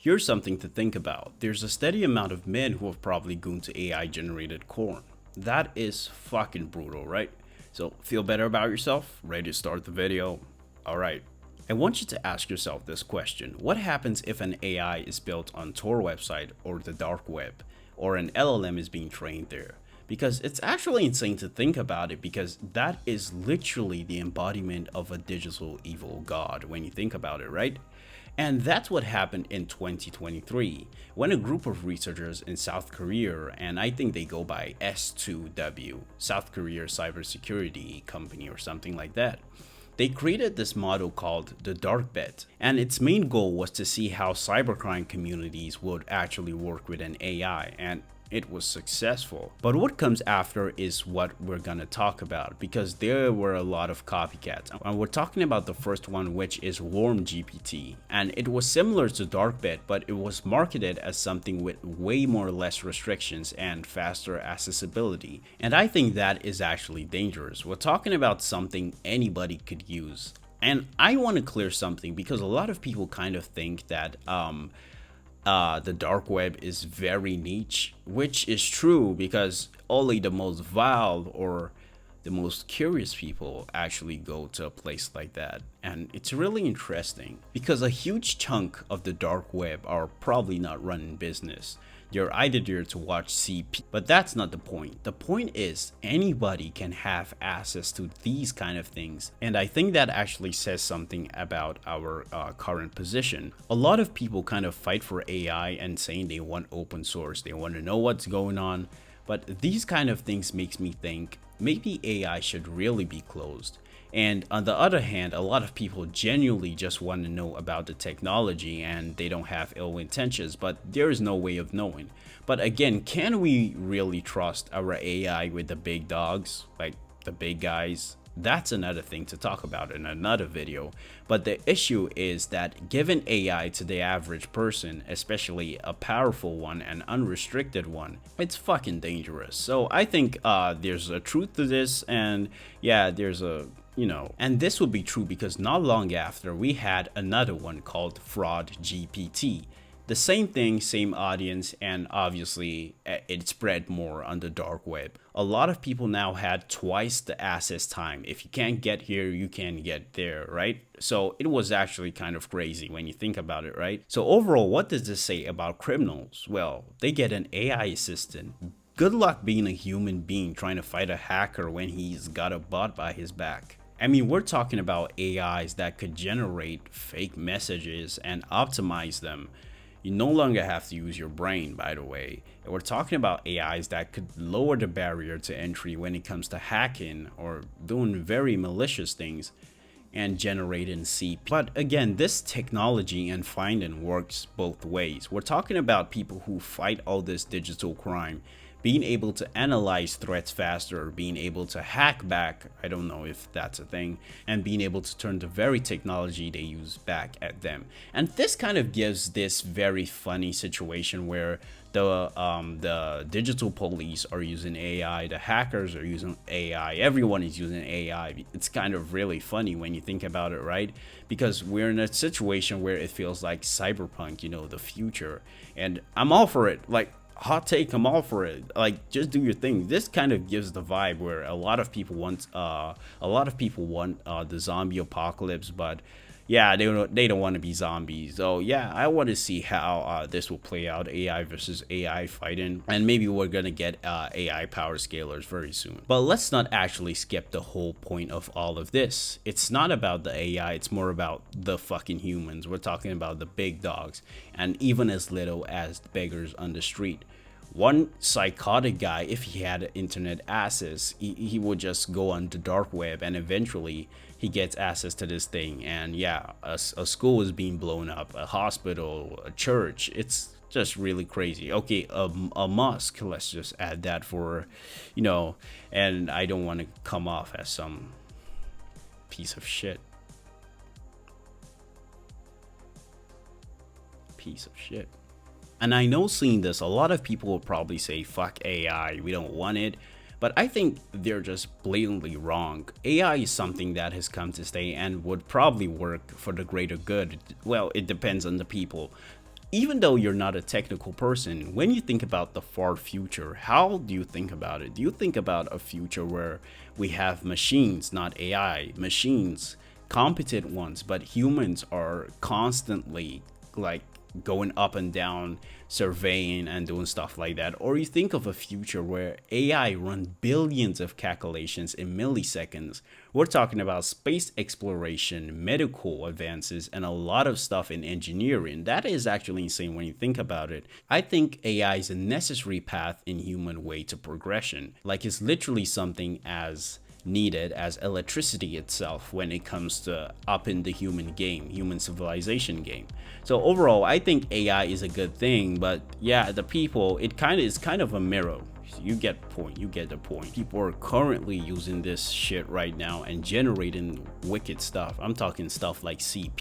Here's something to think about. There's a steady amount of men who have probably gone to AI generated corn. That is fucking brutal, right? So feel better about yourself? Ready to start the video? Alright. I want you to ask yourself this question. What happens if an AI is built on Tor website or the dark web, or an LLM is being trained there? Because it's actually insane to think about it, because that is literally the embodiment of a digital evil god when you think about it, right? And that's what happened in 2023 when a group of researchers in South Korea, and I think they go by S2W, South Korea Cybersecurity Company or something like that, they created this model called the DarkBERT, and its main goal was to see how cybercrime communities would actually work with an AI, and it was successful. But what comes after is what we're gonna talk about, because there were a lot of copycats. And we're talking about the first one, which is WormGPT. And it was similar to DarkBERT, but it was marketed as something with way more less restrictions and faster accessibility. And I think that is actually dangerous. We're talking about something anybody could use. And I want to clear something, because a lot of people kind of think that the dark web is very niche, which is true, because only the most vile or the most curious people actually go to a place like that. And it's really interesting, because a huge chunk of the dark web are probably not running business. They're either there to watch CP, but that's not the point. The point is anybody can have access to these kind of things. And I think that actually says something about our current position. A lot of people kind of fight for AI and saying they want open source. They want to know what's going on. But these kind of things makes me think maybe AI should really be closed. And on the other hand, a lot of people genuinely just want to know about the technology and they don't have ill intentions, but there is no way of knowing. But again, can we really trust our AI with the big dogs, like the big guys? That's another thing to talk about in another video. But the issue is that giving AI to the average person, especially a powerful one and unrestricted one, it's fucking dangerous. So I think there's a truth to this, and yeah, there's a and this would be true because not long after we had another one called FraudGPT. The same thing, same audience, and obviously it spread more on the dark web. A lot of people now had twice the access time. If you can't get here, you can get there, right? So it was actually kind of crazy when you think about it, right? So overall, what does this say about criminals? Well, they get an AI assistant. Good luck being a human being trying to fight a hacker when he's got a bot by his back. I mean, we're talking about AIs that could generate fake messages and optimize them. You no longer have to use your brain, by the way. And we're talking about AIs that could lower the barrier to entry when it comes to hacking or doing very malicious things and generating CP. But again, this technology and finding works both ways. We're talking about people who fight all this digital crime, being able to analyze threats faster, being able to hack back, I don't know if that's a thing, and being able to turn the very technology they use back at them. And this kind of gives this very funny situation where the digital police are using AI, the hackers are using AI, everyone is using AI. It's kind of really funny when you think about it, right? Because we're in a situation where it feels like cyberpunk, the future. And I'm all for it. Like, hot take, I'm all for it. Like, just do your thing. This kind of gives the vibe where a lot of people want the zombie apocalypse, but yeah, they don't want to be zombies. So yeah, I want to see how this will play out, AI versus AI fighting, and maybe we're gonna get AI power scalers very soon. But let's not actually skip the whole point of all of this. It's not about the AI, it's more about the fucking humans. We're talking about the big dogs, and even as little as the beggars on the street. One psychotic guy, if he had internet access, he would just go on the dark web, and eventually he gets access to this thing. And yeah, a school is being blown up, a hospital, a church. It's just really crazy. Okay, a mosque, let's just add that for, and I don't want to come off as some piece of shit. And I know, seeing this, a lot of people will probably say, fuck AI, we don't want it. But I think they're just blatantly wrong. AI is something that has come to stay and would probably work for the greater good. Well, it depends on the people. even though you're not a technical person, when you think about the far future, how do you think about it? Do you think about a future where we have machines, not AI, machines, competent ones, but humans are constantly like going up and down, surveying and doing stuff like that? Or you think of a future where AI run billions of calculations in milliseconds. We're talking about space exploration, medical advances, and a lot of stuff in engineering. That is actually insane when you think about it. I think AI is a necessary path in human way to progression. Like, it's literally something as needed as electricity itself when it comes to up in the human civilization game. So overall, I think AI is a good thing, but yeah, the people, it is kind of a mirror. You get the point. People are currently using this shit right now and generating wicked stuff. I'm talking stuff like CP